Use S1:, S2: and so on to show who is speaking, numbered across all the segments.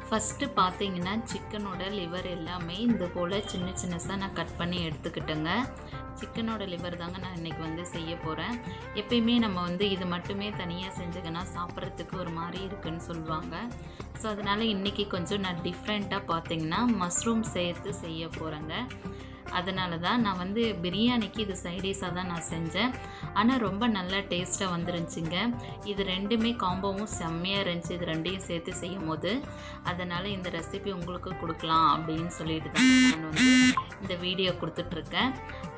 S1: First பார்த்தீங்கன்னா சிக்கனோட liver எல்லாமே இது போல் சின்ன சின்னதாக நான் கட் பண்ணி எடுத்துக்கிட்டேங்க. சிக்கனோட லிவர் தாங்க நான் இன்றைக்கி வந்து செய்ய போகிறேன். எப்பயுமே நம்ம வந்து இது மட்டுமே தனியாக செஞ்சுக்கன்னா சாப்பிட்றதுக்கு ஒரு மாதிரி இருக்குதுன்னு சொல்லுவாங்க. ஸோ அதனால் இன்றைக்கி கொஞ்சம் நான் டிஃப்ரெண்ட்டாக பார்த்தீங்கன்னா மஷ்ரூம் சேர்த்து செய்ய போகிறேங்க. அதனால தான் நான் வந்து பிரியாணிக்கு இது சைடிஷாக தான் நான் செஞ்சேன். ஆனால் ரொம்ப நல்லா டேஸ்ட்டாக வந்துருந்துச்சுங்க. இது ரெண்டுமே காம்போவும் செம்மையாக இருந்துச்சு இது ரெண்டையும் சேர்த்து செய்யும் போது. அதனால் இந்த ரெசிபி உங்களுக்கு கொடுக்கலாம் அப்படின்னு சொல்லிட்டு தான் நான் வந்து இந்த வீடியோ கொடுத்துட்ருக்கேன்.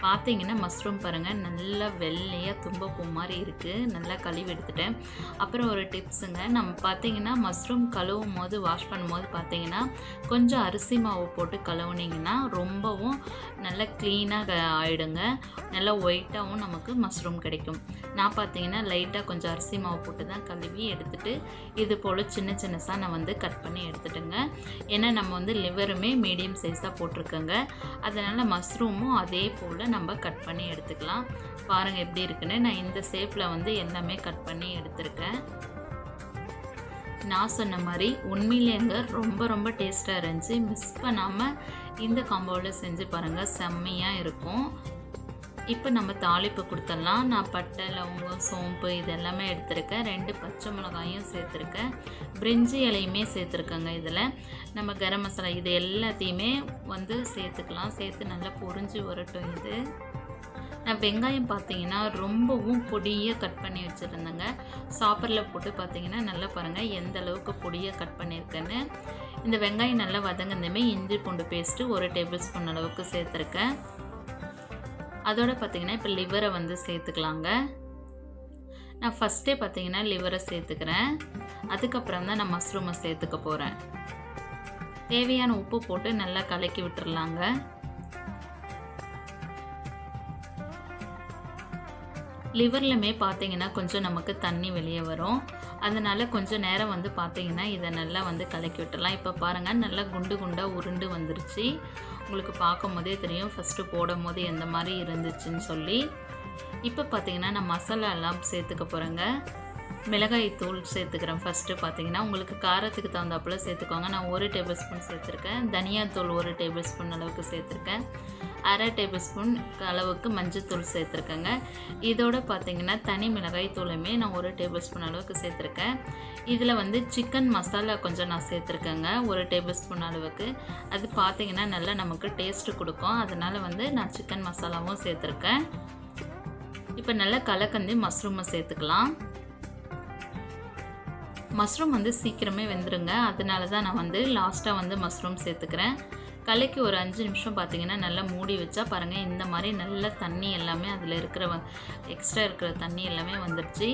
S1: பார்த்தீங்கன்னா மஷ்ரூம் பாருங்கள் நல்லா வெள்ளையாக தும்பப்பூ மாதிரி இருக்குது. நல்லா கழுவி எடுத்துட்டேன். அப்புறம் ஒரு டிப்ஸுங்க, நம்ம பார்த்தீங்கன்னா மஷ்ரூம் கழுவும் போது வாஷ் பண்ணும்போது பார்த்தீங்கன்னா கொஞ்சம் அரிசி மாவு போட்டு கழுவுனிங்கன்னா ரொம்பவும் நல்லா க்ளீனாக ஆகிடுங்க. நல்லா ஒயிட்டாகவும் நமக்கு மஷ்ரூம் கிடைக்கும். நான் பார்த்தீங்கன்னா லைட்டாக கொஞ்சம் அரிசி மாவு போட்டு தான் கழுவி எடுத்துகிட்டு இது போல் சின்ன சின்னதாக நான் வந்து கட் பண்ணி எடுத்துட்டுங்க. ஏன்னா நம்ம வந்து லிவருமே மீடியம் சைஸாக போட்டிருக்கோங்க. அதனால் மஷ்ரூமும் அதே போல் நம்ம கட் பண்ணி எடுத்துக்கலாம். பாருங்கள் எப்படி இருக்குன்னு. நான் இந்த ஷேப்பில் வந்து எல்லாமே கட் பண்ணி எடுத்திருக்கேன். நான் சொன்ன மாதிரி உண்மையிலேங்க ரொம்ப ரொம்ப டேஸ்ட்டாக இருந்துச்சு. மிஸ் பண்ணாமல் இந்த காம்போவில் செஞ்சு பாருங்கள், செம்மையாக இருக்கும். இப்போ நம்ம தாளிப்பு கொடுத்துடலாம். நான் பட்டை, லவங்கம், சோம்பு இது எல்லாமே எடுத்திருக்கேன். 2 பச்சை மிளகாயும் சேர்த்துருக்கேன். பிரிஞ்சி இலையுமே சேர்த்துருக்கேங்க. இதில் நம்ம கரம் மசாலா இது எல்லாத்தையுமே வந்து சேர்த்துக்கலாம். சேர்த்து நல்லா பொரிஞ்சு வரட்டும். இது நான் வெங்காயம் பார்த்தீங்கன்னா ரொம்பவும் பொடியாக கட் பண்ணி வச்சுருந்தேங்க. சாப்பரில் போட்டு பார்த்தீங்கன்னா நல்லா பாருங்கள் எந்த அளவுக்கு பொடியாக கட் பண்ணியிருக்கேன்னு. இந்த வெங்காயம் நல்லா வதங்கினதுமே இஞ்சி பூண்டு பேஸ்ட்டு 1 டேபிள் ஸ்பூன் அளவுக்கு சேர்த்துருக்கேன். அதோடு பார்த்திங்கன்னா இப்போ லிவரை வந்து சேர்த்துக்கலாங்க. நான் ஃபஸ்ட்டே பார்த்திங்கன்னா லிவரை சேர்த்துக்கிறேன். அதுக்கப்புறம் தான் நான் மஷ்ரூமை சேர்த்துக்க போகிறேன். தேவையான உப்பு போட்டு நல்லா கலக்கி விட்டுறலாங்க. லிவர்லையுமே பார்த்தீங்கன்னா கொஞ்சம் நமக்கு தண்ணி வெளியே வரும். அதனால் கொஞ்சம் நேரம் வந்து பார்த்திங்கன்னா இதை நல்லா வந்து கலக்கி விட்டுடலாம். இப்போ பாருங்கள் நல்லா குண்டு குண்டாக உருண்டு வந்துருச்சு. உங்களுக்கு பார்க்கும் போதே தெரியும் ஃபஸ்ட்டு போடும் போது எந்த மாதிரி இருந்துச்சுன்னு சொல்லி. இப்போ பார்த்திங்கன்னா நான் மசாலா எல்லாம் சேர்த்துக்க போகிறேங்க. மிளகாய் தூள் சேர்த்துக்கிறேன். ஃபஸ்ட்டு பார்த்திங்கன்னா உங்களுக்கு காரத்துக்கு தகுந்தாப்பில் சேர்த்துக்கோங்க. நான் 1 டேபிள் ஸ்பூன் சேர்த்துருக்கேன். தனியாத்தூள் 1 டேபிள் ஸ்பூன் அளவுக்கு சேர்த்துருக்கேன். 1/2 டேபிள் ஸ்பூன் அளவுக்கு மஞ்சத்தூள் சேர்த்துருக்கேங்க. இதோட பார்த்திங்கன்னா தனி மிளகாய் தூளுமே நான் 1 டேபிள் ஸ்பூன் அளவுக்கு சேர்த்துருக்கேன். இதில் வந்து சிக்கன் மசாலா கொஞ்சம் நான் சேர்த்துருக்கேங்க 1 டேபிள் ஸ்பூன் அளவுக்கு. அது பார்த்திங்கன்னா நல்லா நமக்கு டேஸ்ட்டு கொடுக்கும். அதனால் வந்து நான் சிக்கன் மசாலாவும் சேர்த்துருக்கேன். இப்போ நல்லா கலக்கந்து மஷ்ரூமை சேர்த்துக்கலாம். மஷ்ரூம் வந்து சீக்கிரமே வெந்துருங்க. அதனால தான் நான் வந்து லாஸ்ட்டாக வந்து மஷ்ரூம் சேர்த்துக்கிறேன். கலக்கி ஒரு 5 நிமிஷம் பார்த்திங்கன்னா நல்லா மூடி வச்சா பாருங்கள் இந்த மாதிரி நல்ல தண்ணி எல்லாமே அதில் இருக்கிற எக்ஸ்ட்ரா இருக்கிற தண்ணி எல்லாமே வந்துடுச்சு.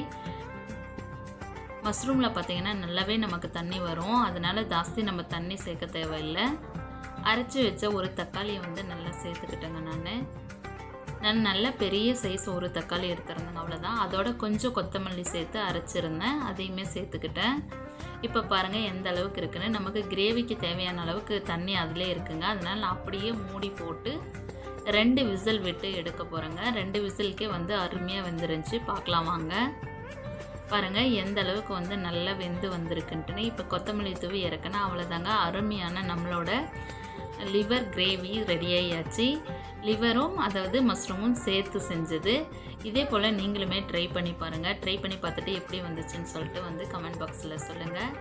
S1: மஷ்ரூமில் பார்த்திங்கன்னா நல்லாவே நமக்கு தண்ணி வரும். அதனால் ஜாஸ்தி நம்ம தண்ணி சேர்க்க தேவையில்லை. அரைச்சி வச்ச ஒரு தக்காளியை வந்து நல்லா சேர்த்துக்கிட்டேங்க. நான் நல்ல பெரிய சைஸ் ஒரு தக்காளி எடுத்துருந்தேங்க. அவ்வளோதான். அதோட கொஞ்சம் கொத்தமல்லி சேர்த்து அரைச்சிருந்தேன். அதையுமே சேர்த்துக்கிட்டேன். இப்போ பாருங்கள் எந்த அளவுக்கு இருக்குன்னு. நமக்கு கிரேவிக்கு தேவையான அளவுக்கு தண்ணி அதிலே இருக்குங்க. அதனால் நான் அப்படியே மூடி போட்டு 2 விசில் விட்டு எடுக்க போகிறேங்க. 2 விசிலுக்கே வந்து அருமையாக வெந்துருந்துச்சு. பார்க்கலாம் வாங்க. பாருங்கள் எந்த அளவுக்கு வந்து நல்லா வெந்து வந்திருக்குன்ட்டுன்னு. இப்போ கொத்தமல்லி தூவி இறக்குனா அவ்வளோதாங்க. அருமையான நம்மளோட லிவர் கிரேவி ரெடி ஆகியாச்சு. லிவரும் அதாவது மஷ்ரூமும் சேர்த்து செஞ்சது. இதே போல் நீங்களுமே ட்ரை பண்ணி பாருங்கள். ட்ரை பண்ணி பார்த்துட்டு எப்படி வந்துச்சுன்னு சொல்லிட்டு வந்து கமெண்ட் பாக்ஸில் சொல்லுங்கள்.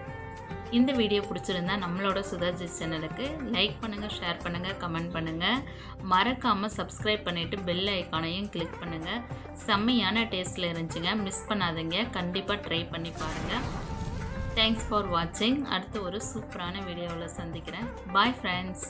S1: இந்த வீடியோ பிடிச்சிருந்தா நம்மளோட சுதாஜி சேனலுக்கு லைக் பண்ணுங்கள், ஷேர் பண்ணுங்கள், கமெண்ட் பண்ணுங்கள். மறக்காமல் சப்ஸ்கிரைப் பண்ணிவிட்டு பெல் ஐக்கானையும் கிளிக் பண்ணுங்கள். செம்மையான டேஸ்ட்டில் இருந்துச்சுங்க. மிஸ் பண்ணாதீங்க. கண்டிப்பாக ட்ரை பண்ணி பாருங்கள். தேங்க்ஸ் ஃபார் வாட்சிங். அடுத்து ஒரு சூப்பரான வீடியோவில் சந்திக்கிறேன். Bye friends.